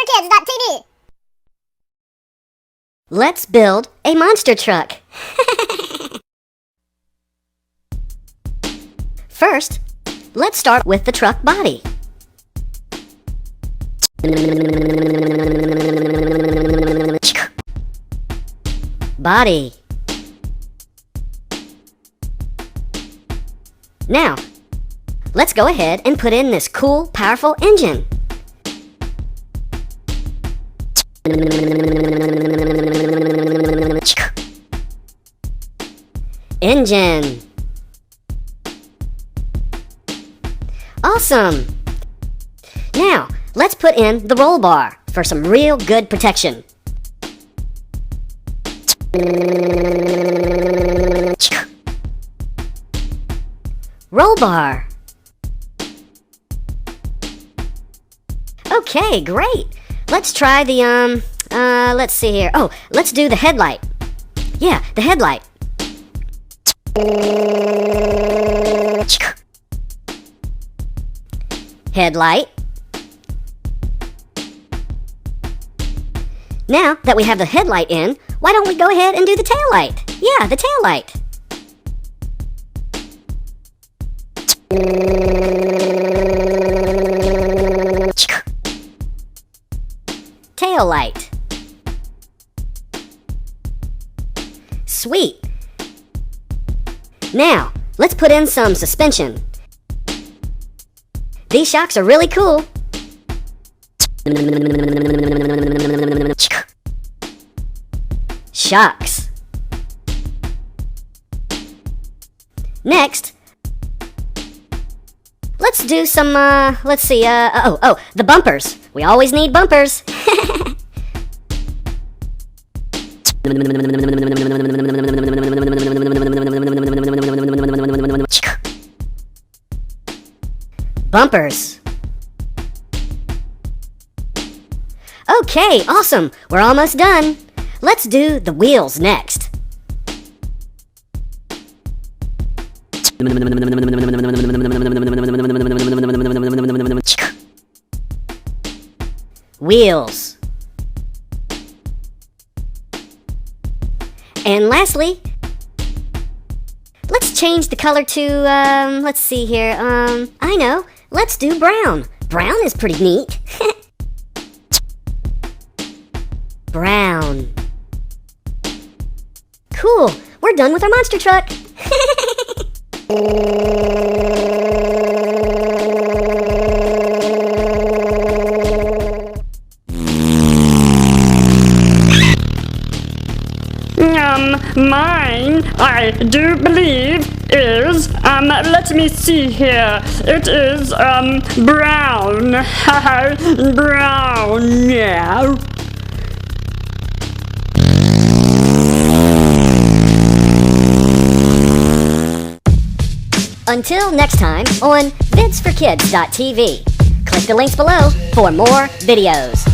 vidsforkids.tv. Let's build a monster truck. First, let's start with the truck body. Body. Now, let's go ahead and put in this cool, powerful engine. Engine. Awesome! Now, let's put in the roll bar for some real good protection. Roll bar. Okay, great. Let's try the, let's see here. Oh, let's do the headlight. Yeah, the headlight. Headlight. Now that we have the headlight in, why don't we go ahead and do the tail light? Yeah, the tail light. Tail light. Sweet. Now, let's put in some suspension. These shocks are really cool. Shocks. Next, let's do some, let's see, the bumpers. We always need bumpers. Bumpers. Okay, awesome. We're almost done. Let's do the wheels next. Wheels. And lastly, let's change the color to, let's see here, I know. Let's do brown. Brown is pretty neat. Brown. Cool. We're done with our monster truck. Mine, I do believe, is, let me see here. It is, brown. Brown, yeah. Until next time on vidsforkids.tv. Click the links below for more videos.